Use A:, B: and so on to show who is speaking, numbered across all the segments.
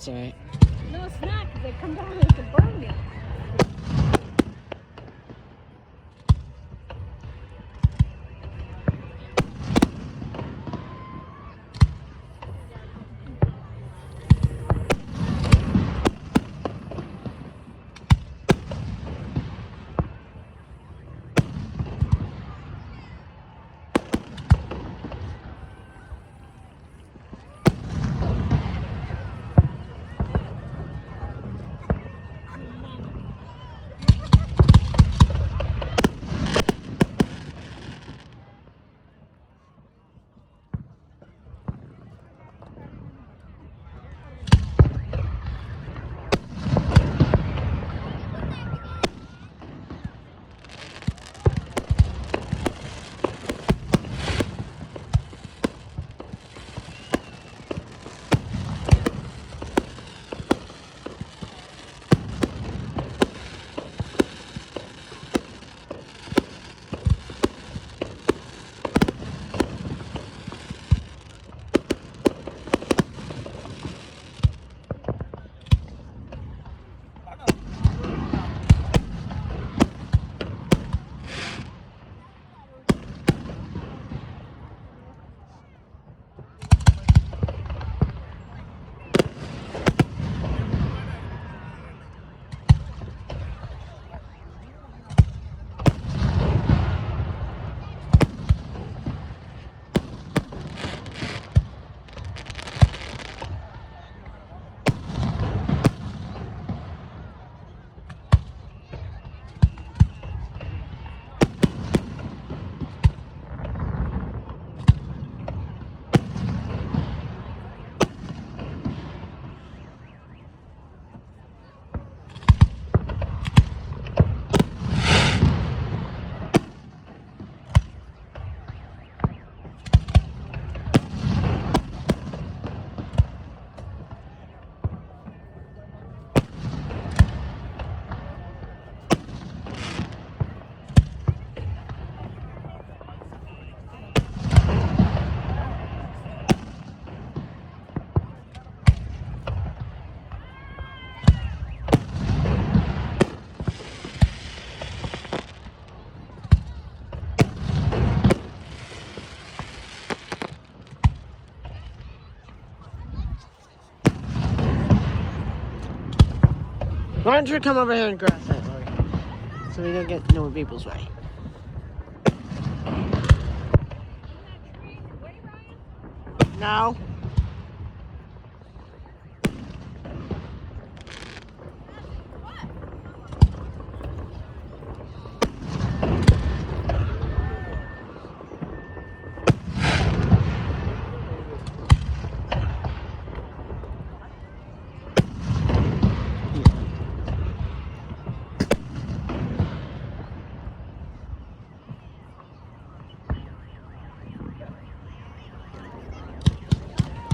A: That's all right.
B: No, it's not, because they come down and can burn you.
A: Why don't you come over here and grab that, Lori? So we don't get no people's way. No.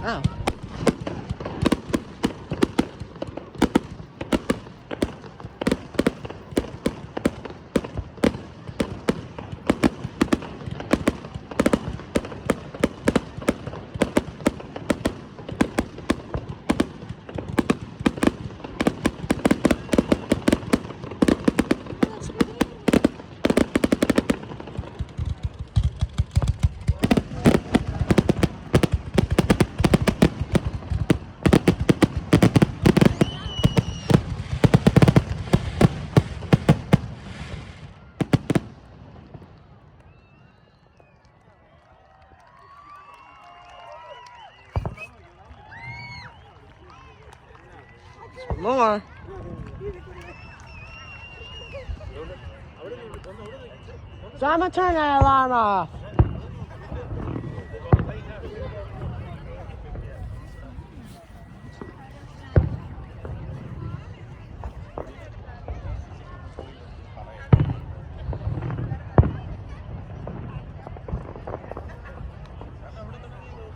A: Oh. More. So I'm gonna turn that alarm off.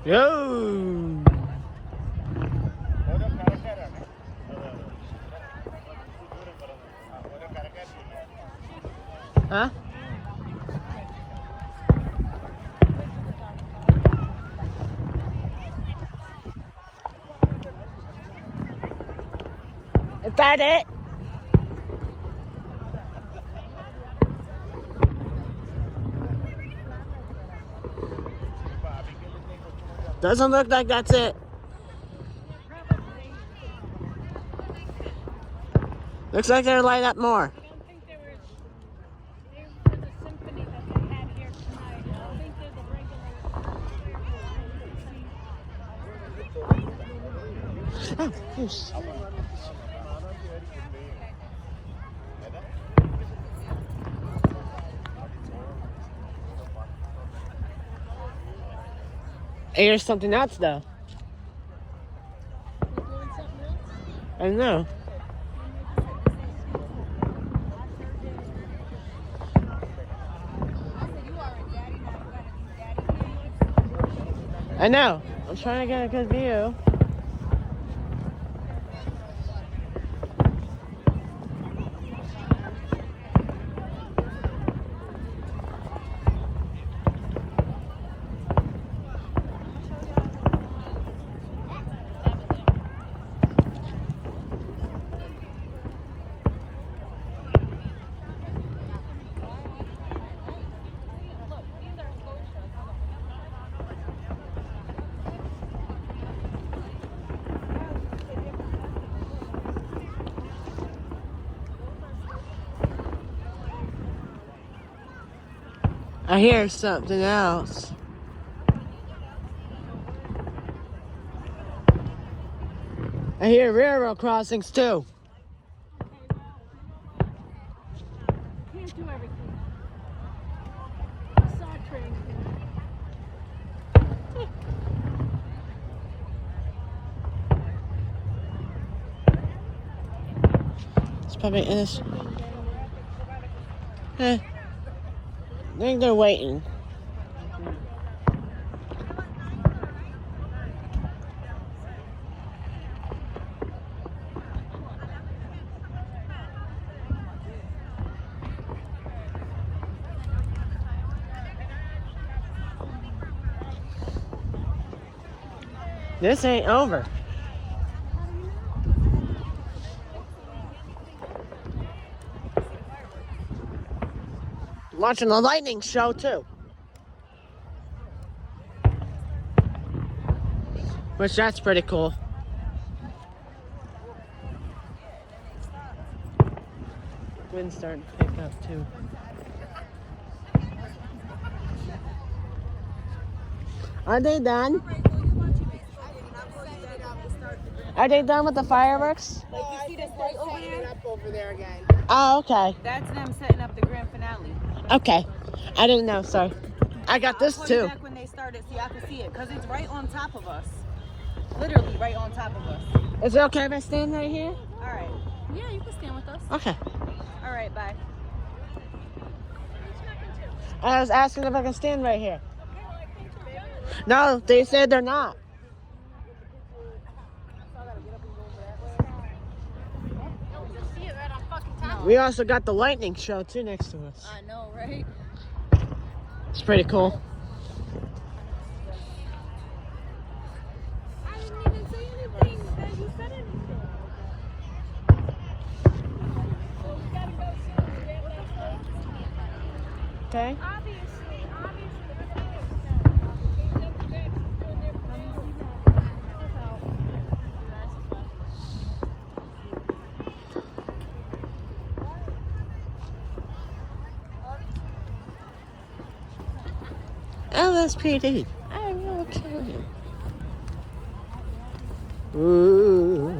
A: Yo. Huh? that it? Doesn't look like that's it. Looks like they're light up more.
B: I don't think there was a symphony that they had here tonight. I don't think there's a regular.
A: Oh, goose. Here's something else, though. I don't know. I know. I'm trying to get a good view. I hear something else. I hear railroad crossings too.
B: Can't do everything. I saw trains.
A: It's probably in this. I think they're waiting. This ain't over. Watching the lightning show too. Which that's pretty cool. Wind's starting to pick up too. Are they done? Are they done with the fireworks?
C: Like you see this light over there? Up over there again.
A: Oh, okay.
C: That's them setting up the grand finale.
A: Okay. I didn't know, sorry. I got this
C: I'll call you
A: too.
C: back when they started so y'all can see it, because it's right on top of us. Literally right on top of us.
A: Is it okay if I stand right here?
C: All right.
B: Yeah, you can stand with us.
A: Okay.
C: All right, bye.
A: I was asking if I can stand right here. No, they said they're not. We also got the lightning show too next to us.
C: I know, right?
A: It's pretty cool.
B: I didn't even say anything that you said anything. Well, we gotta go soon. We have that place.
A: Okay.
B: Obviously, we're gonna
A: LSPD. I will kill you. Ooh.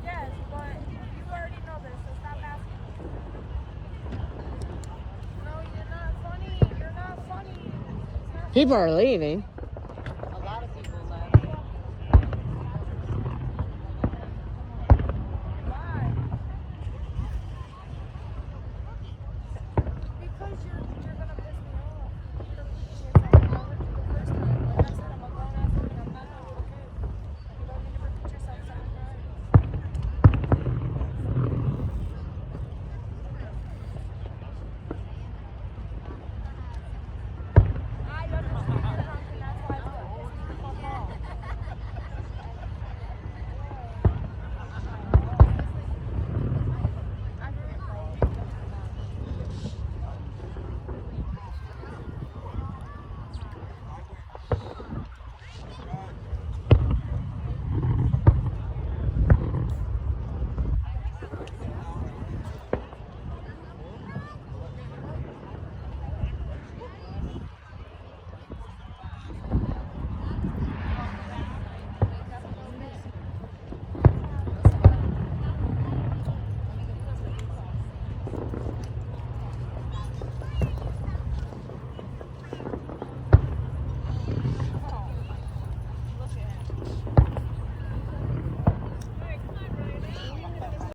B: Yes, but you already know this, so stop asking. No, you're not funny. You're not funny. It's not
A: People are leaving.